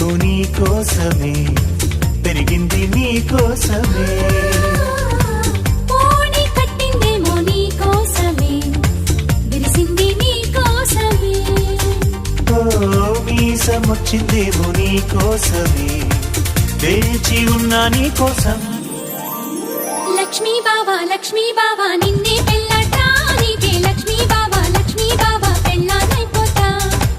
పుట్టిందేమో నీ కోసమే, పెరిగింది నీ కోసమే. పోనీ కట్టిందేమో నీ కోసమే, విరిసింది నీ కోసమే. ఓ మీసమొచ్చిందేమో నీ కోసమే, వేచి ఉన్నా నీ కోసం. లక్ష్మీ బావా నిన్నే